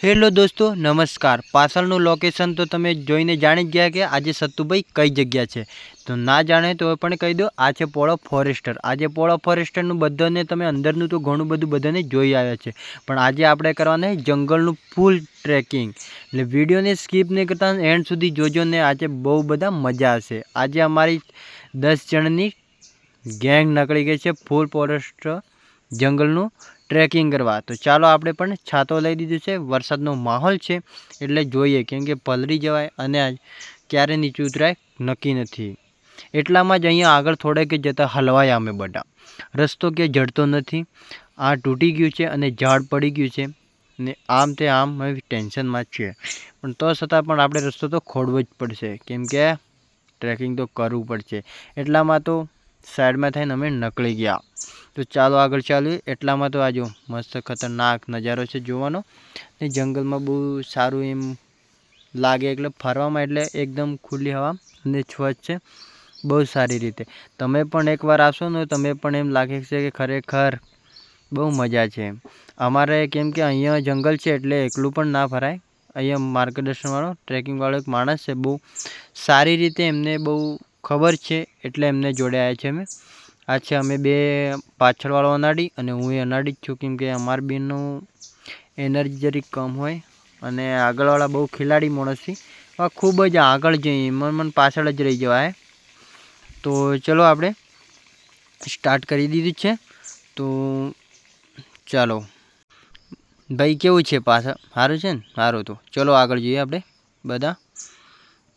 Hello દોસ્તો, નમસ્કાર। પાછળનું લોકેશન તો તમે જોઈને જાણી જ ગયા કે આજે સત્તુભાઈ કઈ જગ્યા છે। તો ના જાણે તો પણ કહી દો, આ છે પોળો ફોરેસ્ટર। આજે પોળો ફોરેસ્ટરનું બધાને તમે અંદરનું તો ઘણું બધું બધાને જોઈ આવ્યા છે, પણ આજે આપણે કરવાના છે જંગલનું ફૂલ ટ્રેકિંગ। એટલે વિડીયોને સ્કીપ નહીં કરતા એન્ડ સુધી જોજો ને આજે બહુ બધા મજા આવશે। આજે અમારી 10 જણની ગેંગ નીકળી ગઈ છે ફૂલ ફોરેસ્ટર જંગલનું ટ્રેકિંગ કરવા। તો ચાલો આપણે પણ છાતો લઈ દીધું છે। વરસાદનો માહોલ છે એટલે જોઈએ, કેમ કે પલળી જવાય અને ક્યારે નીચે ઉતરાય નક્કી નથી। એટલામાં જ અહીંયા આગળ થોડેક જતા હલવાયા અમે બધા। રસ્તો કે જડતો નથી, આ તૂટી ગયું છે અને ઝાડ પડી ગયું છે ને આમ તે આમ હવે ટેન્શનમાં જ છે, પણ તો છતાં પણ આપણે રસ્તો તો ખોડવો જ પડશે, કેમ કે ટ્રેકિંગ તો કરવું પડશે। એટલામાં તો સાઈડમાં થઈને અમે નીકળી ગયા। તો ચાલો આગળ ચાલીએ। એટલામાં તો આજો મસ્ત ખતરનાક નજારો છે જોવાનો ને જંગલમાં બહુ સારું એમ લાગે, એટલે ફરવામાં એટલે એકદમ ખુલ્લી હવા અને સ્વચ્છ છે બહુ સારી રીતે। તમે પણ એકવાર આવશો ને તમે પણ એમ લાગે છે કે ખરેખર બહુ મજા છે। અમારે કેમ કે અહીંયા જંગલ છે એટલે એકલું પણ ના ફરાય। અહીંયા માર્ગદર્શનવાળો ટ્રેકિંગવાળો એક માણસ છે, બહુ સારી રીતે એમને બહુ ખબર છે એટલે એમને જોડે આવ્યા છે અમે। આ છે અમે બે, પાછળવાળો અનાડી અને હું એ અનાડી જ છું, કેમ કે અમારા બેનનું એનર્જી જરીક કમ હોય અને આગળવાળા બહુ ખેલાડી માણસ છે, ખૂબ જ આગળ જઈએ મન પાછળ જ રહી જવાય। તો ચલો આપણે સ્ટાર્ટ કરી દીધું છે। તો ચાલો ભાઈ, કેવું છે પાછળ? સારું છે ને? સારું, તો ચલો આગળ જઈએ આપણે બધા।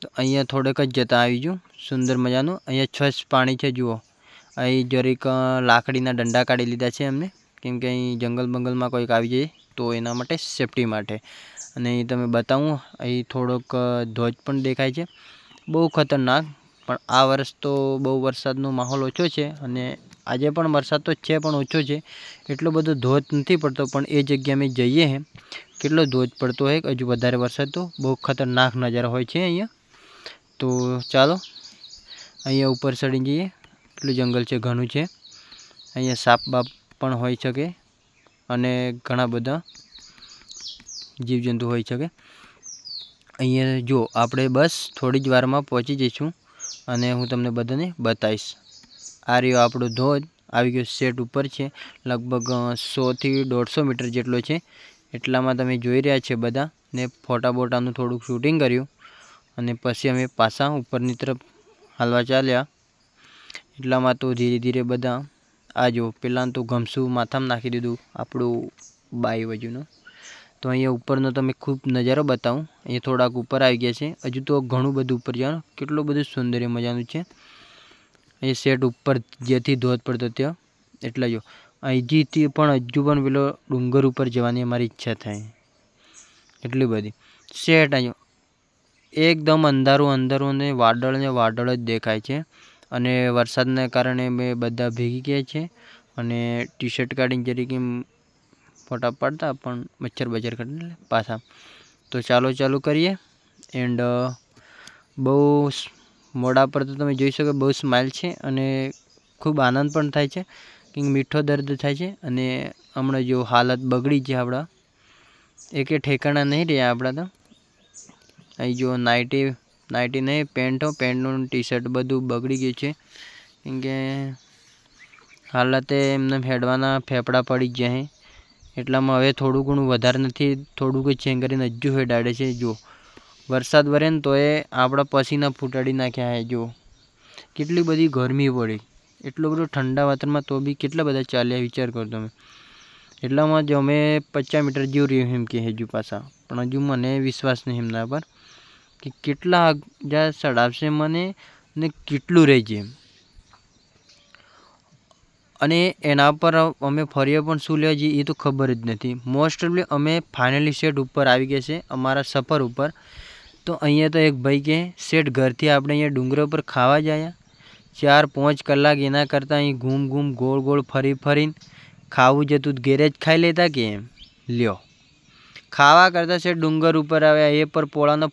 તો અહીંયા થોડેક જ જતા આવી ગયું સુંદર મજાનું। અહીંયા સ્વચ્છ પાણી છે જુઓ। અહીં જરીક લાકડીના દંડા કાઢી લીધા છે એમને, કેમ કે અહીં જંગલ બંગલમાં કોઈક આવી જાય તો એના માટે સેફટી માટે। અને અહીં તમે બતાવું, અહીં થોડોક ધોધ પણ દેખાય છે, બહુ ખતરનાક। પણ આ વર્ષ તો બહુ વરસાદનો માહોલ ઓછો છે અને આજે પણ વરસાદ તો છે પણ ઓછો છે, એટલો બધો ધોધ નથી પડતો। પણ એ જગ્યા અમે જઈએ હે કેટલો ધોધ પડતો હોય, હજુ વધારે વરસાદ તો બહુ ખતરનાક નજારો હોય છે અહીંયા। તો ચાલો અહીંયા ઉપર ચડી જઈએ। એટલું જંગલ છે, ઘણું છે। અહીંયા સાપ બાપ પણ હોઈ શકે અને ઘણા બધા જીવજંતુ હોઈ શકે। અહીંયા જો આપણે બસ થોડી જ વારમાં પહોંચી જઈશું અને હું તમને બધાને બતાવીશ। આ રહ્યો આપણો ધોધ, આવી ગયો સેટ ઉપર છે, લગભગ 100 થી 150 મીટર જેટલો છે। એટલામાં તમે જોઈ રહ્યા છે બધા ને ફોટા બોટાનું થોડુંક શૂટિંગ કર્યું અને પછી અમે પાછા ઉપરની તરફ હાલવા ચાલ્યા। એટલામાં તો ધીરે ધીરે બધા આ જો પહેલાં તો ગમસું માથામાં નાખી દીધું આપણું બાઈ બાજુનું। તો અહીંયા ઉપરનો તમે ખૂબ નજારો બતાવું। અહીંયા થોડાક ઉપર આવી ગયા છે, હજુ તો ઘણું બધું ઉપર જવાનું, કેટલું બધું સૌંદર્ય મજાનું છે। એ સેટ ઉપર જેથી ધોધ પડતો ત્યાં, એટલે જો અહીંથી પણ હજુ પણ પેલો ડુંગર ઉપર જવાની અમારી ઈચ્છા થાય એટલી બધી સેટ। અહીં એકદમ અંધારું અંધારું અને વાદળ જ દેખાય છે અને વરસાદને કારણે મેં બધા ભેગી ગયા છે અને ટી શર્ટ કાઢીને જરીક એમ ફોટા પાડતા પણ મચ્છર બચ્છર કાઢીને પાછા। તો ચાલુ કરીએ એન્ડ બહુ મોઢા પર તો તમે જોઈ શકો બહુ સ્માઇલ છે અને ખૂબ આનંદ પણ થાય છે, કે મીઠો દર્દ થાય છે। અને હમણાં જો હાલત બગડી છે આપણા, એકે ઠેકાણા નહીં રહ્યા આપણા તો। અહીં જો નાઇટી નહીં, પેન્ટનું ટી શર્ટ બધું બગડી ગયું છે, કેમ કે હાલતે એમને હેડવાના ફેફડા પડી ગયા છે। એટલામાં હવે થોડું ઘણું વધારે નથી, થોડુંક જ ચેન્જ કરીને હજુ હેડાડે છે। જો વરસાદ વરે ને તો એ આપણા પસીના ફૂટાડી નાખ્યા છે। જો કેટલી બધી ગરમી પડી, એટલું બધું ઠંડા વાતાવરણમાં તો બી કેટલા બધા ચાલ્યા, વિચાર કરો તમે। એટલામાં જ અમે 50 મીટર જેવું રહ્યું એમ કે હજુ પાછા, પણ હજુ મને વિશ્વાસ નહીં એમના પર કે કેટલા જ્યાં ચડાવશે મને ને કેટલું રહી જાય, અને એના પર અમે ફરીએ પણ શું લેવા જઈએ એ તો ખબર જ નથી। મોસ્ટ ઓફલી અમે ફાઇનલી સેટ ઉપર આવી ગયા છે અમારા સફર ઉપર। તો અહીંયા તો એક ભાઈ કે સેટ ઘરથી આપણે અહીંયા ડુંગર ઉપર ખાવા જાય 4-5 કલાક, એના કરતાં અહીં ઘૂમ ગોળ ફરીને ખાવું જતું ઘેરે જ ખાઈ લેતા કે એમ લ્યો। ખાવા કરતાં સેટ ડુંગર ઉપર આવ્યા, એ પર પોળાના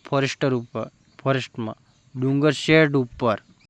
ફોરેસ્ટમાં ડુંગર શેડ ઉપર